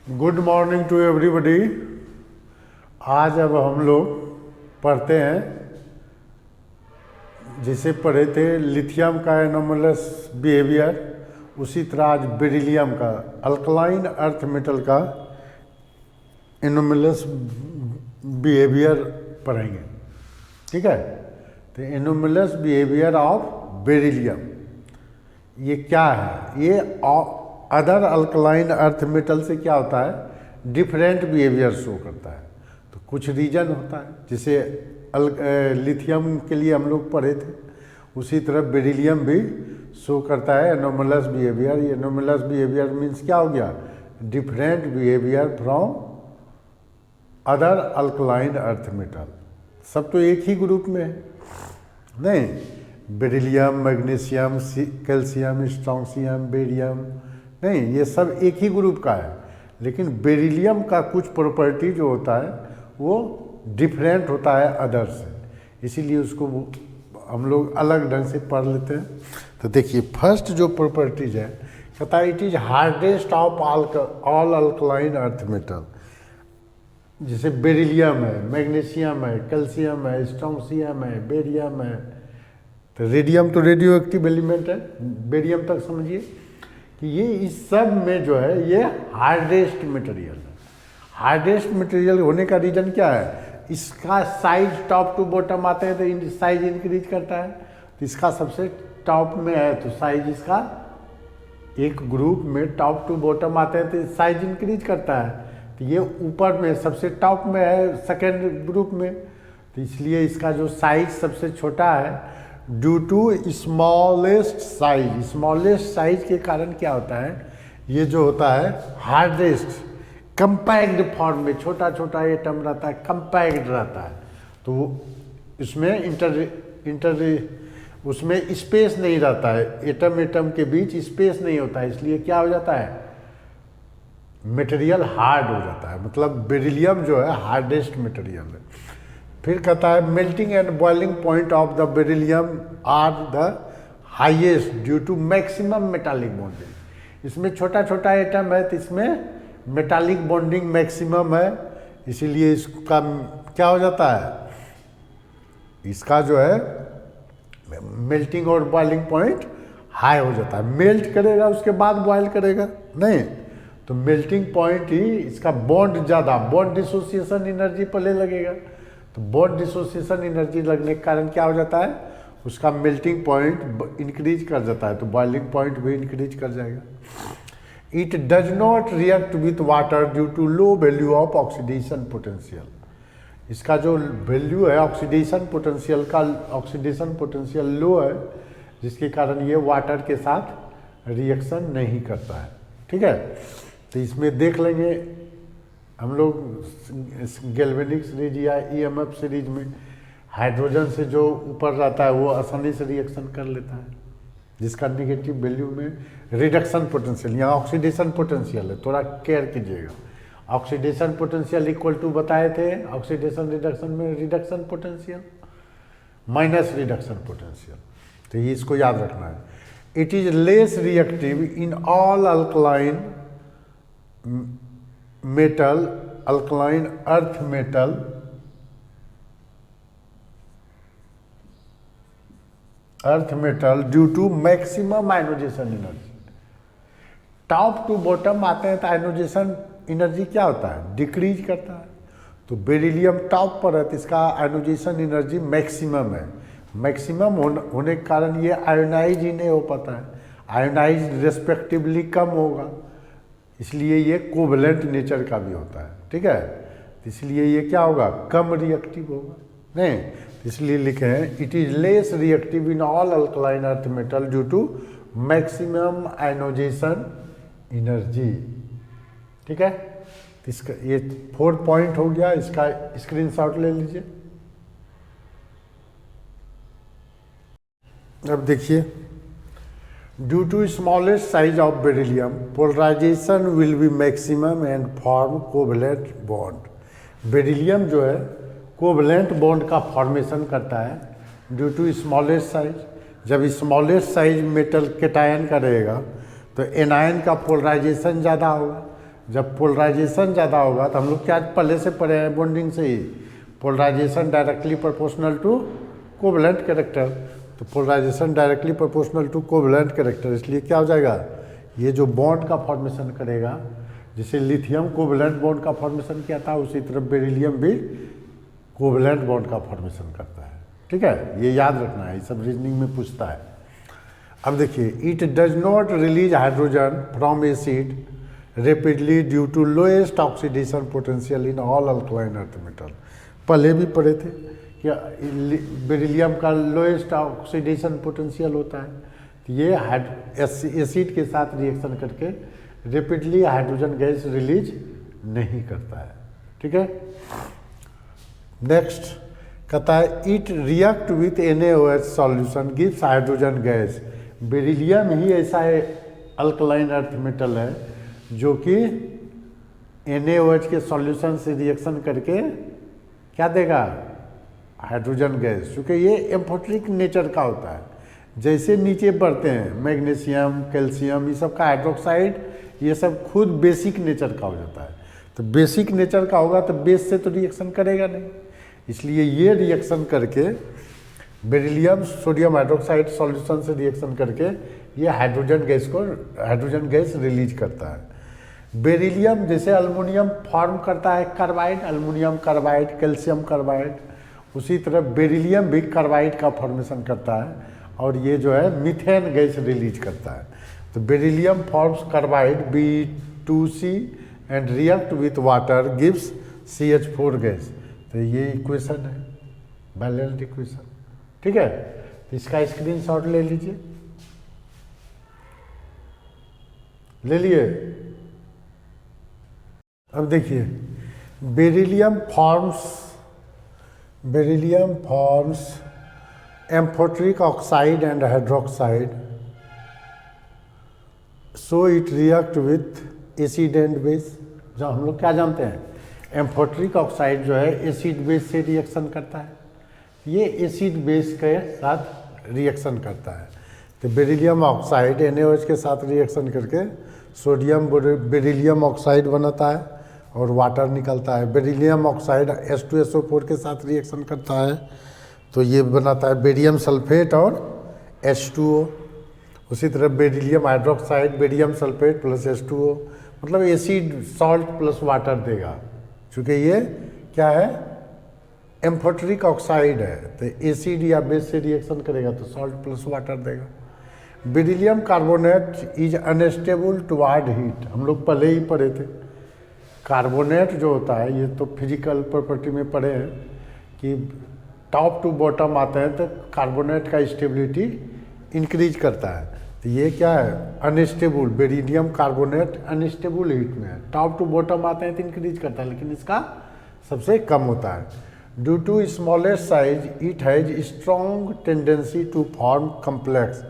Good morning to everybody. आज अब हम लोग पढ़ते हैं जिसे पढ़े थे लिथियम का एनोमलस बिहेवियर, उसी तरह आज बेरिलियम का अल्कलाइन अर्थ मेटल का एनोमलस बिहेवियर पढ़ेंगे। ठीक है, तो एनोमलस बिहेवियर ऑफ बेरिलियम ये क्या है? ये अदर अल्कलाइन अर्थ मेटल से क्या होता है? डिफरेंट बिहेवियर शो करता है। तो कुछ रीजन होता है, जैसे लिथियम के लिए हम लोग पढ़े थे, उसी तरह बेरिलियम भी शो करता है एनोमलस बिहेवियर। ये एनोमलस बिहेवियर मीन्स क्या हो गया? Different behaviour from other alkaline earth metal. सब तो एक ही ग्रुप में है नहीं, beryllium, magnesium, calcium, strontium, barium, नहीं, ये सब एक ही ग्रुप का है। लेकिन बेरिलियम का कुछ प्रॉपर्टी जो होता है वो डिफरेंट होता है अदर से, इसीलिए उसको हम लोग अलग ढंग से पढ़ लेते हैं। तो देखिए, फर्स्ट जो प्रॉपर्टीज है, कहता है it is hardest of all alkaline earth metal. जैसे बेरिलियम है, मैग्नीशियम है, कैल्शियम है, स्ट्रोंशियम है, बेरियम है, तो रेडियम तो रेडियो एक्टिव एलिमेंट है, बेरियम तक समझिए कि ये इस सब में जो है ये हार्डेस्ट मटेरियल है। हार्डेस्ट मटेरियल होने का रीज़न क्या है? इसका साइज टॉप टू बॉटम आते हैं तो साइज इंक्रीज करता है। तो इसका सबसे टॉप में है तो साइज इसका, एक ग्रुप में टॉप टू बॉटम आते हैं तो साइज इंक्रीज करता है। तो ये ऊपर में सबसे टॉप में है सेकेंड ग्रुप में, तो इसलिए इसका जो साइज सबसे छोटा है due to smallest size. Smallest size के कारण क्या होता है? ये जो होता है हार्डेस्ट कंपैक्ट फॉर्म में छोटा छोटा एटम रहता है, कंपैक्ट रहता है, तो इसमें उसमें स्पेस नहीं रहता है, एटम एटम के बीच स्पेस नहीं होता है, इसलिए क्या हो जाता है? मटेरियल हार्ड हो जाता है। मतलब बेरिलियम जो है हार्डेस्ट मटेरियल है। फिर कहता है melting and boiling point of the beryllium are the highest due to maximum metallic bonding. इसमें छोटा छोटा एटम है तो इसमें मेटालिक बॉन्डिंग मैक्सिमम है, इसीलिए इसका क्या हो जाता है? इसका जो है मेल्टिंग और बॉइलिंग पॉइंट हाई हो जाता है। मेल्ट करेगा उसके बाद बॉयल करेगा नहीं, तो मेल्टिंग पॉइंट ही इसका बॉन्ड ज़्यादा, बॉन्ड डिसोसिएशन एनर्जी पहले लगेगा, तो बॉन्ड डिसोसिएशन एनर्जी लगने के कारण क्या हो जाता है? उसका मेल्टिंग पॉइंट इंक्रीज कर जाता है, तो बॉइलिंग पॉइंट भी इंक्रीज कर जाएगा। It does not react with water due to low value of oxidation potential. इसका जो वैल्यू है ऑक्सीडेशन पोटेंशियल का, ऑक्सीडेशन पोटेंशियल लो है, जिसके कारण ये वाटर के साथ रिएक्शन नहीं करता है। ठीक है, तो इसमें देख लेंगे हम लोग गैल्वेनिक सीरीज या ईएमएफ सीरीज में हाइड्रोजन से जो ऊपर रहता है वो आसानी से रिएक्शन कर लेता है, जिसका निगेटिव वैल्यू में रिडक्शन पोटेंशियल, यहाँ ऑक्सीडेशन पोटेंशियल है, थोड़ा केयर कीजिएगा। ऑक्सीडेशन पोटेंशियल इक्वल टू बताए थे ऑक्सीडेशन रिडक्शन में reduction potential minus reduction potential, तो ये इसको याद रखना है। It is less reactive in all alkaline metal, alkaline earth metal, due to maximum ionization energy. Top to bottom आते हैं तो आयनोजेशन एनर्जी क्या होता है? डिक्रीज करता है। तो बेरिलियम टॉप पर है तो इसका आयनोजेशन एनर्जी मैक्सिमम है। मैक्सिमम होने के कारण ये आयोनाइज ही नहीं हो पाता है, आयोनाइज रेस्पेक्टिवली कम होगा, इसलिए ये कोवलेंट नेचर का भी होता है। ठीक है, तो इसलिए ये क्या होगा? कम रिएक्टिव होगा नहीं, तो इसलिए लिखे हैं it is less reactive in all alkaline earth metal due to maximum ionization energy. ठीक है, तो इसका ये 4 पॉइंट हो गया, इसका स्क्रीनशॉट ले लीजिए। अब देखिए, due to smallest size of beryllium polarisation will be maximum and form covalent bond. Beryllium जो है कोवलेंट बॉन्ड का फॉर्मेशन करता है ड्यू टू स्मॉलेस्ट साइज। जब स्मॉलेस्ट साइज मेटल कैटायन का रहेगा तो एनायन का पोलराइजेशन ज़्यादा होगा, जब पोलराइजेशन ज़्यादा होगा तो हम लोग क्या पहले से पढ़े हैं बॉन्डिंग से ही, polarization directly proportional to covalent character. तो polarization directly proportional to covalent character, इसलिए क्या हो जाएगा, ये जो बॉन्ड का फॉर्मेशन करेगा, जैसे लिथियम कोवलेंट बॉन्ड का फॉर्मेशन किया था, उसी तरह बेरिलियम भी कोवलेंट बॉन्ड का फॉर्मेशन करता है। ठीक है, ये याद रखना है, ये सब रीजनिंग में पूछता है। अब देखिए, it does not release hydrogen from acid rapidly due to lowest oxidation potential in all alkaline earth metal. पहले भी पढ़े थे कि बेरिलियम का लोएस्ट ऑक्सीडेशन पोटेंशियल होता है, तो ये एसिड के साथ रिएक्शन करके रेपिडली हाइड्रोजन गैस रिलीज नहीं करता है। ठीक है, नेक्स्ट कहता है it react with NaOH solution gives hydrogen gas. Beryllium ही ऐसा है अल्कलाइन अर्थ मेटल है जो कि NaOH के सॉल्यूशन से रिएक्शन करके क्या देगा, हाइड्रोजन गैस। क्योंकि ये एम्फोटेरिक नेचर का होता है, जैसे नीचे बढ़ते हैं मैग्नीशियम कैल्शियम ये सब का हाइड्रोक्साइड, ये सब खुद बेसिक नेचर का हो जाता है। तो बेसिक नेचर का होगा तो बेस से तो रिएक्शन करेगा नहीं, इसलिए ये रिएक्शन करके बेरिलियम सोडियम हाइड्रोक्साइड सॉल्यूशन से रिएक्शन करके ये हाइड्रोजन गैस रिलीज करता है। बेरिलियम जैसे अल्युमिनियम फॉर्म करता है carbide, aluminium carbide, calcium carbide, उसी तरह बेरिलियम भी कार्बाइड का फॉर्मेशन करता है और ये जो है मीथेन गैस रिलीज करता है। तो beryllium forms carbide B2C and react with water gives CH4 gas. तो ये इक्वेशन है, बैलेंस्ड इक्वेशन। ठीक है, तो इसका स्क्रीनशॉट ले लीजिए, ले लिए। अब देखिए, beryllium forms amphoteric oxide and hydroxide, so it react with acid and base. जो हम लोग क्या जानते हैं, एम्फोटेरिक ऑक्साइड जो है एसिड बेस से रिएक्शन करता है, ये एसिड बेस के साथ रिएक्शन करता है। तो बेरिलियम ऑक्साइड NaOH के साथ रिएक्शन करके सोडियम बेरिलियम ऑक्साइड बनाता है और वाटर निकलता है। बेरिलियम ऑक्साइड H2SO4 के साथ रिएक्शन करता है तो ये बनाता है बेरियम सल्फेट और H2O। उसी तरह beryllium hydroxide barium sulphate plus H2O, मतलब एसिड सॉल्ट प्लस वाटर देगा। चूँकि ये क्या है, एम्फोटेरिक ऑक्साइड है, तो एसिड या बेस से रिएक्शन करेगा तो सॉल्ट प्लस वाटर देगा। Beryllium carbonate is unstable toward heat, हम लोग पहले ही पढ़े थे। कार्बोनेट जो होता है, ये तो फिजिकल प्रॉपर्टी में पढ़े हैं कि टॉप टू बॉटम आते हैं तो कार्बोनेट का स्टेबिलिटी इंक्रीज करता है। तो ये क्या है, unstable, beryllium carbonate unstable heat में है। टॉप टू बॉटम आते हैं तो इंक्रीज करता है, लेकिन इसका सबसे कम होता है। Due to smallest size it has strong tendency to form complex.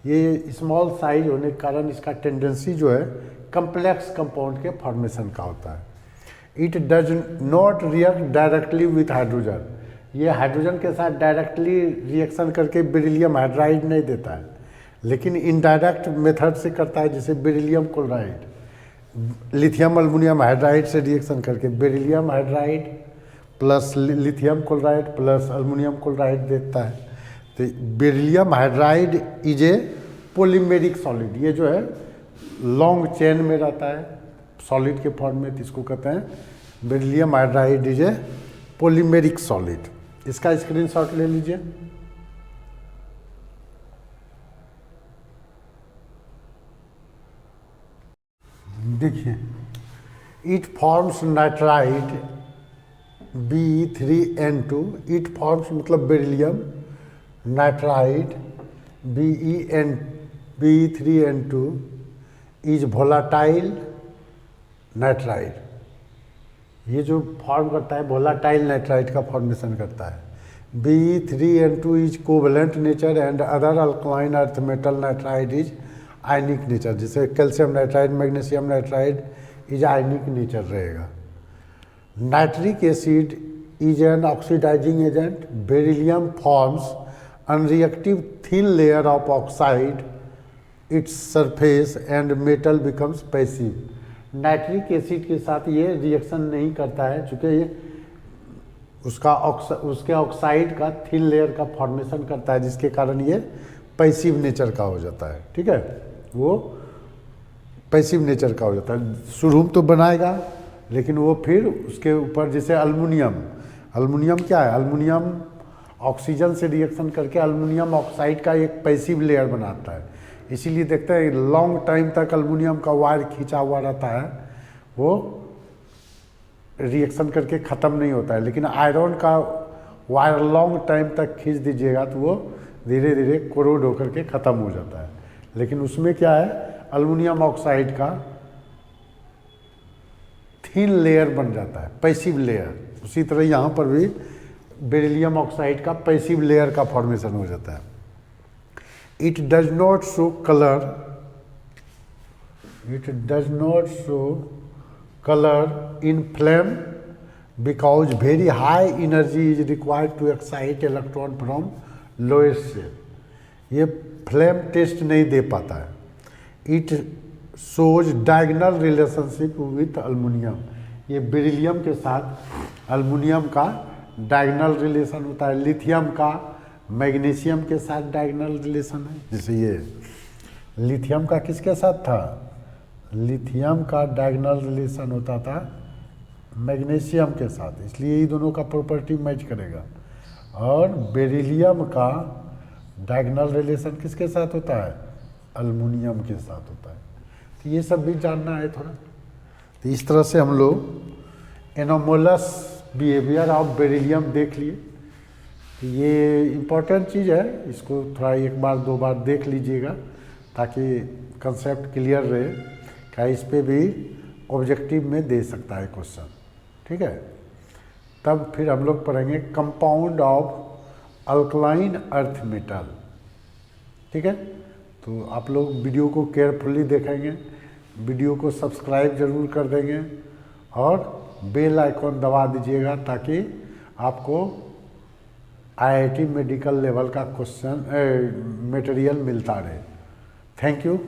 ये स्मॉल साइज होने के कारण इसका टेंडेंसी जो है कम्प्लेक्स कंपाउंड के फॉर्मेशन का होता है। It does not react directly with hydrogen, ये हाइड्रोजन के साथ डायरेक्टली रिएक्शन करके बेरिलियम हाइड्राइड नहीं देता है, लेकिन इनडायरेक्ट मेथड से करता है, जैसे beryllium chloride lithium aluminium hydride से रिएक्शन करके beryllium hydride plus lithium chloride plus aluminium chloride देता है। तो beryllium hydride is a polymeric solid, ये जो है लॉन्ग चेन में रहता है सॉलिड के फॉर्म में, तो इसको कहते हैं beryllium hydride is a polymeric solid. इसका स्क्रीनशॉट ले लीजिए। देखिए, it forms nitride Be3N2, it forms मतलब beryllium nitride Be3N2 is volatile nitride. ये जो फॉर्म करता है वोलाटाइल नाइट्राइड का फॉर्मेशन करता है। Be3N2 is covalent nature and other alkaline earth metal nitride is ionic nature, जैसे calcium nitride magnesium nitride is ionic nature रहेगा। Nitric acid is an oxidizing agent, beryllium forms unreactive thin layer of oxide its surface and metal becomes passive. Nitric acid के साथ ये reaction नहीं करता है, चूँकि ये उसके ऑक्साइड का थिन लेयर का फॉर्मेशन करता है, जिसके कारण ये पैसिव नेचर का हो जाता है। ठीक है, वो पैसिव नेचर का हो जाता है। शुरू में तो बनाएगा, लेकिन वो फिर उसके ऊपर, जैसे अल्मुनियम क्या है, अल्मुनियम ऑक्सीजन से रिएक्शन करके अल्मुनियम ऑक्साइड का एक पैसिव लेयर बनाता है। इसीलिए देखते हैं लॉन्ग टाइम तक अल्मुनियम का वायर खींचा हुआ रहता है, वो रिएक्शन करके ख़त्म नहीं होता है। लेकिन आयरन का वायर लॉन्ग टाइम तक खींच दीजिएगा तो वो धीरे धीरे कोरोड होकर के ख़त्म हो जाता है। लेकिन उसमें क्या है, अल्मुनियम ऑक्साइड का थिन लेयर बन जाता है, पैसिव लेयर। उसी तरह यहाँ पर भी बेरिलियम ऑक्साइड का पैसिव लेयर का फॉर्मेशन हो जाता है। It does not show colour in flame because very high energy is required to excite electron from lowest shell. ये फ्लेम टेस्ट नहीं दे पाता है। It shows diagonal relationship with aluminium. ये बेरिलियम के साथ अल्मुनियम का डायगोनल रिलेशन होता है। लिथियम का मैग्नीशियम के साथ डायगोनल रिलेशन है। जैसे ये लिथियम का किसके साथ था, लिथियम का डायगोनल रिलेशन होता था मैग्नीशियम के साथ, इसलिए ये दोनों का प्रॉपर्टी मैच करेगा। और बेरिलियम का डायगोनल रिलेशन किसके साथ होता है, अल्मुनियम के साथ होता है। तो ये सब भी जानना है थोड़ा। तो इस तरह से हम लोग एनोमोलस बिहेवियर ऑफ बेरिलियम देख लिए। तो ये इम्पोर्टेंट चीज़ है, इसको थोड़ा एक बार दो बार देख लीजिएगा ताकि कंसेप्ट क्लियर रहे। क्या इस पे भी ऑब्जेक्टिव में दे सकता है क्वेश्चन। ठीक है, तब फिर हम लोग पढ़ेंगे compound of alkaline earth metal. ठीक है, तो आप लोग वीडियो को केयरफुली देखेंगे, वीडियो को सब्सक्राइब जरूर कर देंगे और बेल आइकॉन दबा दीजिएगा ताकि आपको IIT मेडिकल लेवल का क्वेश्चन मटेरियल मिलता रहे। Thank you.